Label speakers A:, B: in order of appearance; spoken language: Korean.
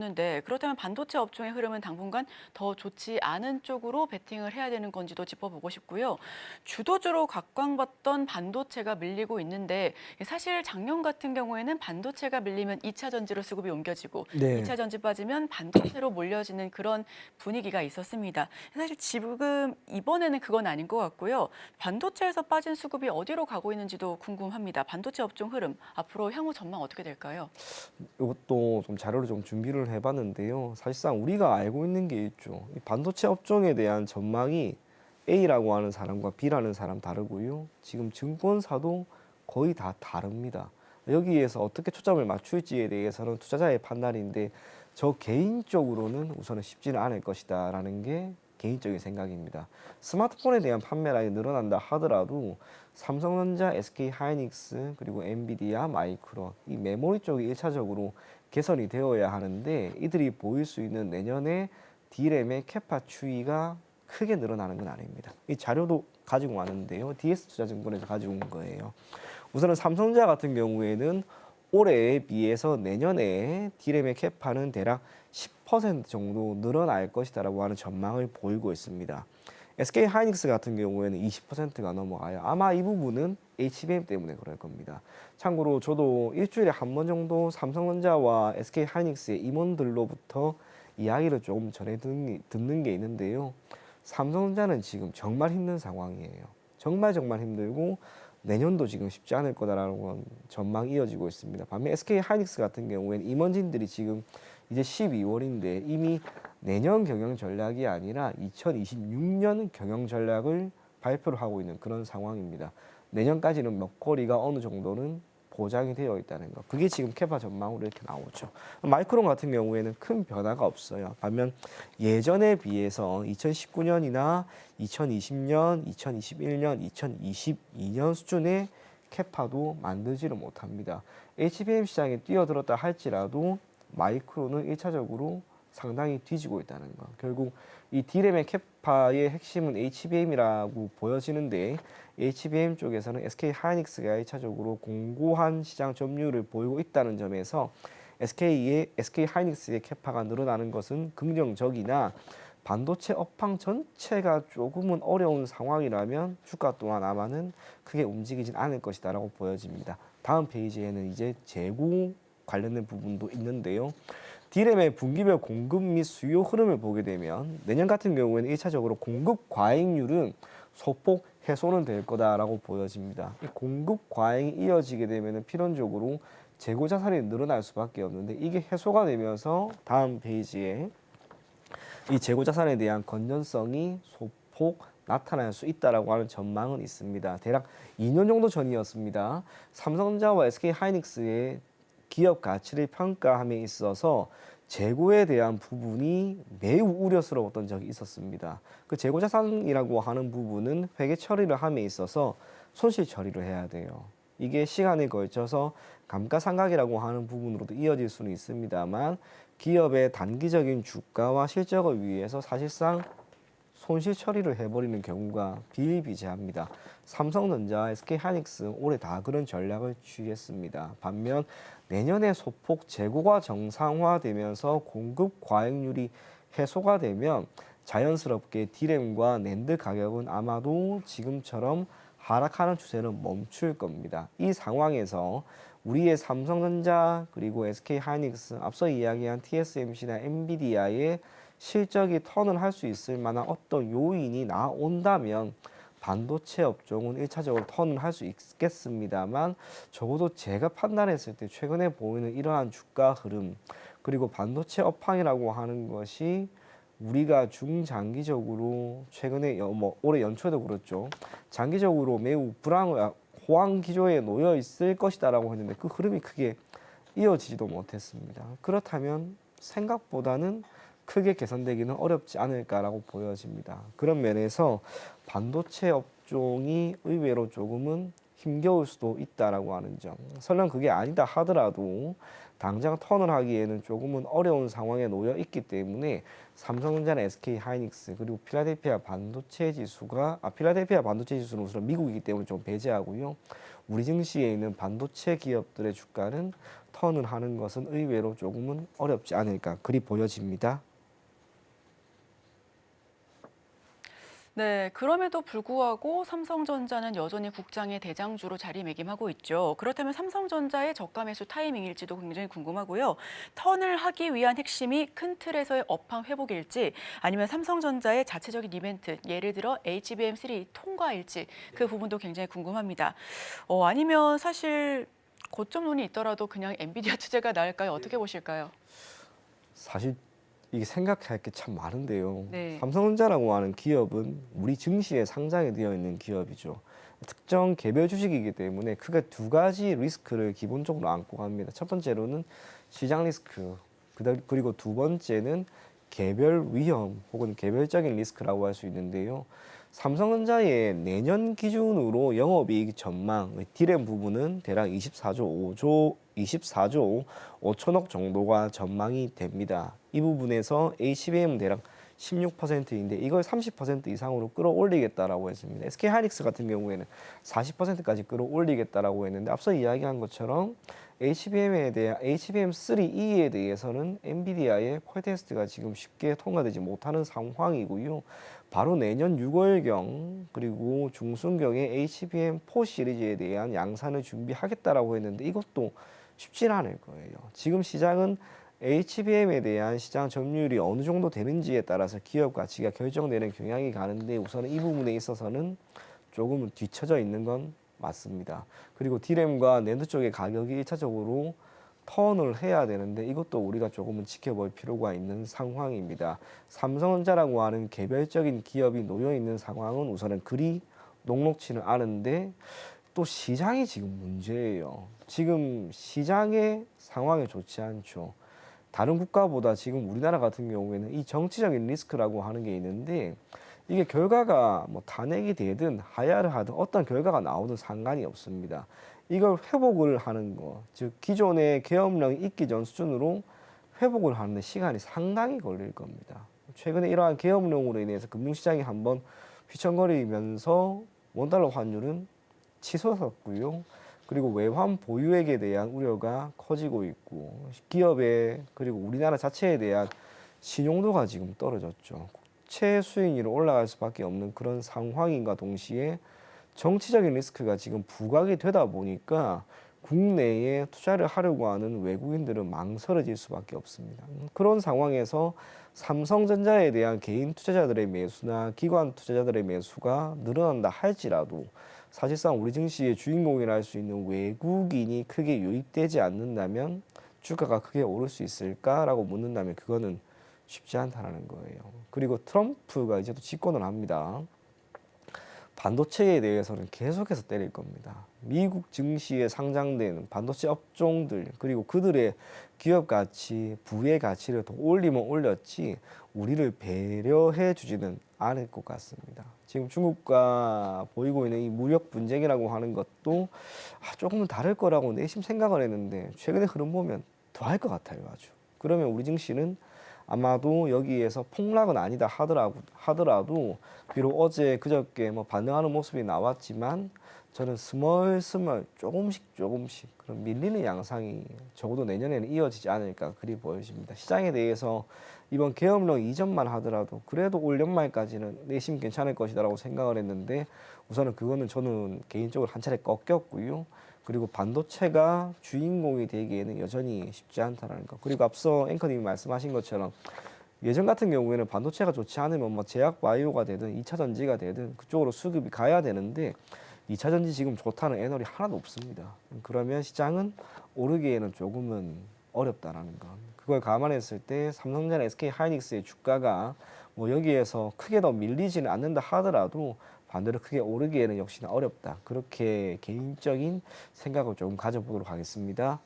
A: 는데 그렇다면 반도체 업종의 흐름은 당분간 더 좋지 않은 쪽으로 베팅을 해야 되는 건지도 짚어보고 싶고요. 주도주로 각광받던 반도체가 밀리고 있는데 사실 작년 같은 경우에는 반도체가 밀리면 2차 전지로 수급이 옮겨지고
B: 네.
A: 2차 전지 빠지면 반도체로 몰려지는 그런 분위기가 있었습니다. 사실 지금 이번에는 그건 아닌 것 같고요. 반도체에서 빠진 수급이 어디로 가고 있는지도 궁금합니다. 반도체 업종 흐름 앞으로 향후 전망 어떻게 될까요?
B: 이것도 좀 자료를 좀 준비를 해봤는데요. 사실상 우리가 알고 있는 게 있죠. 이 반도체 업종에 대한 전망이 A라고 하는 사람과 B라는 사람 다르고요. 지금 증권사도 거의 다 다릅니다. 여기에서 어떻게 초점을 맞출지에 대해서는 투자자의 판단인데 저 개인적으로는 우선은 쉽지는 않을 것이다라는 게 개인적인 생각입니다. 스마트폰에 대한 판매량이 늘어난다 하더라도 삼성전자, SK하이닉스, 그리고 엔비디아, 마이크론 이 메모리 쪽이 일차적으로 개선이 되어야 하는데 이들이 보일 수 있는 내년에 D램의 캐파 추이가 크게 늘어나는 건 아닙니다. 이 자료도 가지고 왔는데요. DS투자증권에서 가지고 온 거예요. 우선은 삼성전자 같은 경우에는 올해에 비해서 내년에 D램의 캐파는 대략 10% 정도 늘어날 것이다라고 하는 전망을 보이고 있습니다. SK하이닉스 같은 경우에는 20%가 넘어가요. 아마 이 부분은 HBM 때문에 그럴 겁니다. 참고로 저도 일주일에 한 번 정도 삼성전자와 SK하이닉스의 임원들로부터 이야기를 조금 전해 듣는 게 있는데요. 삼성전자는 지금 정말 힘든 상황이에요. 정말 힘들고 내년도 지금 쉽지 않을 거다라는 건 전망이 이어지고 있습니다. 반면 SK하이닉스 같은 경우에는 임원진들이 지금 이제 12월인데 이미 내년 경영 전략이 아니라 2026년 경영 전략을 발표를 하고 있는 그런 상황입니다. 내년까지는 먹거리가 어느 정도는 보장이 되어 있다는 거. 그게 지금 캐파 전망으로 이렇게 나오죠. 마이크론 같은 경우에는 큰 변화가 없어요. 반면 예전에 비해서 2019년이나 2020년, 2021년, 2022년 수준의 캐파도 만들지를 못합니다. HBM 시장에 뛰어들었다 할지라도 마이크론은 1차적으로 상당히 뒤지고 있다는 거. 결국 이 D램의 캐파의 핵심은 HBM이라고 보여지는데 HBM 쪽에서는 SK하이닉스가 1차적으로 공고한 시장 점유율을 보이고 있다는 점에서 SK하이닉스의 캐파가 늘어나는 것은 긍정적이나 반도체 업황 전체가 조금은 어려운 상황이라면 주가 또한 아마는 크게 움직이진 않을 것이다라고 보여집니다. 다음 페이지에는 이제 재고 관련된 부분도 있는데요. D램의 분기별 공급 및 수요 흐름을 보게 되면 내년 같은 경우에는 1차적으로 공급 과잉률은 소폭 해소는 될 거다라고 보여집니다. 이 공급 과잉이 이어지게 되면 필연적으로 재고 자산이 늘어날 수밖에 없는데 이게 해소가 되면서 다음 페이지에 이 재고 자산에 대한 건전성이 소폭 나타날 수 있다라고 하는 전망은 있습니다. 대략 2년 정도 전이었습니다. 삼성전자와 SK하이닉스의 기업 가치를 평가함에 있어서 재고에 대한 부분이 매우 우려스러웠던 적이 있었습니다. 그 재고 자산이라고 하는 부분은 회계 처리를 함에 있어서 손실 처리를 해야 돼요. 이게 시간에 걸쳐서 감가상각이라고 하는 부분으로도 이어질 수는 있습니다만 기업의 단기적인 주가와 실적을 위해서 사실상 손실 처리를 해버리는 경우가 비일비재합니다. 삼성전자, SK하이닉스 올해 다 그런 전략을 취했습니다. 반면 내년에 소폭 재고가 정상화되면서 공급 과잉률이 해소가 되면 자연스럽게 D램과 낸드 가격은 아마도 지금처럼 하락하는 추세는 멈출 겁니다. 이 상황에서 우리의 삼성전자 그리고 SK하이닉스 앞서 이야기한 TSMC나 엔비디아의 실적이 턴을 할 수 있을 만한 어떤 요인이 나온다면 반도체 업종은 1차적으로 턴을 할 수 있겠습니다만 적어도 제가 판단했을 때 최근에 보이는 이러한 주가 흐름 그리고 반도체 업황이라고 하는 것이 우리가 중장기적으로 최근에 올해 연초에도 그렇죠. 장기적으로 매우 호황 기조에 놓여 있을 것이다라고 했는데 그 흐름이 크게 이어지지도 못했습니다. 그렇다면 생각보다는 크게 개선되기는 어렵지 않을까라고 보여집니다. 그런 면에서 반도체 업종이 의외로 조금은 힘겨울 수도 있다라고 하는 점. 설령 그게 아니다 하더라도 당장 턴을 하기에는 조금은 어려운 상황에 놓여 있기 때문에 삼성전자나 SK하이닉스 그리고 필라델피아 반도체 지수는 우선 미국이기 때문에 좀 배제하고요. 우리 증시에 있는 반도체 기업들의 주가는 턴을 하는 것은 의외로 조금은 어렵지 않을까 그리 보여집니다.
A: 네, 그럼에도 불구하고 삼성전자는 여전히 국장의 대장주로 자리매김하고 있죠. 그렇다면 삼성전자의 저가 매수 타이밍일지도 굉장히 궁금하고요. 턴을 하기 위한 핵심이 큰 틀에서의 업황 회복일지 아니면 삼성전자의 자체적인 이벤트, 예를 들어 HBM3 통과일지 그 부분도 굉장히 궁금합니다. 아니면 사실 고점론이 있더라도 그냥 엔비디아 투자가 나을까요? 어떻게 보실까요?
B: 사실 이게 생각할 게 참 많은데요.
A: 네.
B: 삼성전자라고 하는 기업은 우리 증시에 상장이 되어 있는 기업이죠. 특정 개별 주식이기 때문에 크게 두 가지 리스크를 기본적으로 안고 갑니다. 첫 번째로는 시장 리스크, 그리고 두 번째는 개별 위험 혹은 개별적인 리스크라고 할 수 있는데요. 삼성전자의 내년 기준으로 영업이익 전망, 디램 부분은 대략 24조 5천억 정도가 전망이 됩니다. 이 부분에서 HBM은 대략 16%인데 이걸 30% 이상으로 끌어올리겠다라고 했습니다. SK하이닉스 같은 경우에는 40%까지 끌어올리겠다라고 했는데 앞서 이야기한 것처럼 HBM3E에 대해서는 엔비디아의 퀄 테스트가 지금 쉽게 통과되지 못하는 상황이고요. 바로 내년 6월경 그리고 중순경에 HBM4 시리즈에 대한 양산을 준비하겠다라고 했는데 이것도 쉽진 않을 거예요. 지금 시장은 HBM에 대한 시장 점유율이 어느 정도 되는지에 따라서 기업 가치가 결정되는 경향이 가는데 우선 이 부분에 있어서는 조금은 뒤처져 있는 건 맞습니다. 그리고 D램과 낸드 쪽의 가격이 1차적으로 턴을 해야 되는데 이것도 우리가 조금은 지켜볼 필요가 있는 상황입니다. 삼성전자라고 하는 개별적인 기업이 놓여 있는 상황은 우선은 그리 녹록치는 않은데 또 시장이 지금 문제예요. 지금 시장의 상황이 좋지 않죠. 다른 국가보다 지금 우리나라 같은 경우에는 이 정치적인 리스크라고 하는 게 있는데 이게 결과가 뭐 탄핵이 되든 하야를 하든 어떤 결과가 나오든 상관이 없습니다. 이걸 회복을 하는 거, 즉 기존의 계엄령이 있기 전 수준으로 회복을 하는데 시간이 상당히 걸릴 겁니다. 최근에 이러한 계엄령으로 인해서 금융시장이 한번 휘청거리면서 원달러 환율은 치솟았고요. 그리고 외환 보유액에 대한 우려가 커지고 있고 기업의 그리고 우리나라 자체에 대한 신용도가 지금 떨어졌죠. 국채 수익률이 올라갈 수밖에 없는 그런 상황인가 동시에 정치적인 리스크가 지금 부각이 되다 보니까 국내에 투자를 하려고 하는 외국인들은 망설여질 수밖에 없습니다. 그런 상황에서 삼성전자에 대한 개인 투자자들의 매수나 기관 투자자들의 매수가 늘어난다 할지라도 사실상 우리 증시의 주인공이라 할 수 있는 외국인이 크게 유입되지 않는다면 주가가 크게 오를 수 있을까라고 묻는다면 그거는 쉽지 않다라는 거예요. 그리고 트럼프가 이제 또 집권을 합니다. 반도체에 대해서는 계속해서 때릴 겁니다. 미국 증시에 상장된 반도체 업종들 그리고 그들의 기업 가치, 부의 가치를 더 올리면 올렸지 우리를 배려해 주지는 않을 것 같습니다. 지금 중국과 보이고 있는 이 무역 분쟁이라고 하는 것도 조금은 다를 거라고 내심 생각을 했는데 최근의 흐름 보면 더 할 것 같아요, 아주. 그러면 우리 증시는 아마도 여기에서 폭락은 아니다 하더라도 비록 어제 그저께 뭐 반등하는 모습이 나왔지만 저는 스멀스멀 조금씩 그런 밀리는 양상이 적어도 내년에는 이어지지 않을까 그리 보여집니다. 시장에 대해서 이번 계엄령 이전만 하더라도 그래도 올 연말까지는 내심 괜찮을 것이다라고 생각을 했는데 우선은 그거는 저는 개인적으로 한 차례 꺾였고요. 그리고 반도체가 주인공이 되기에는 여전히 쉽지 않다는 거. 그리고 앞서 앵커님이 말씀하신 것처럼 예전 같은 경우에는 반도체가 좋지 않으면 뭐 제약 바이오가 되든 2차 전지가 되든 그쪽으로 수급이 가야 되는데 2차 전지 지금 좋다는 애널이 하나도 없습니다. 그러면 시장은 오르기에는 조금은 어렵다라는 거. 그걸 감안했을 때 삼성전자, SK하이닉스의 주가가 뭐 여기에서 크게 더 밀리지는 않는다 하더라도 반대로 크게 오르기에는 역시나 어렵다. 그렇게 개인적인 생각을 조금 가져보도록 하겠습니다.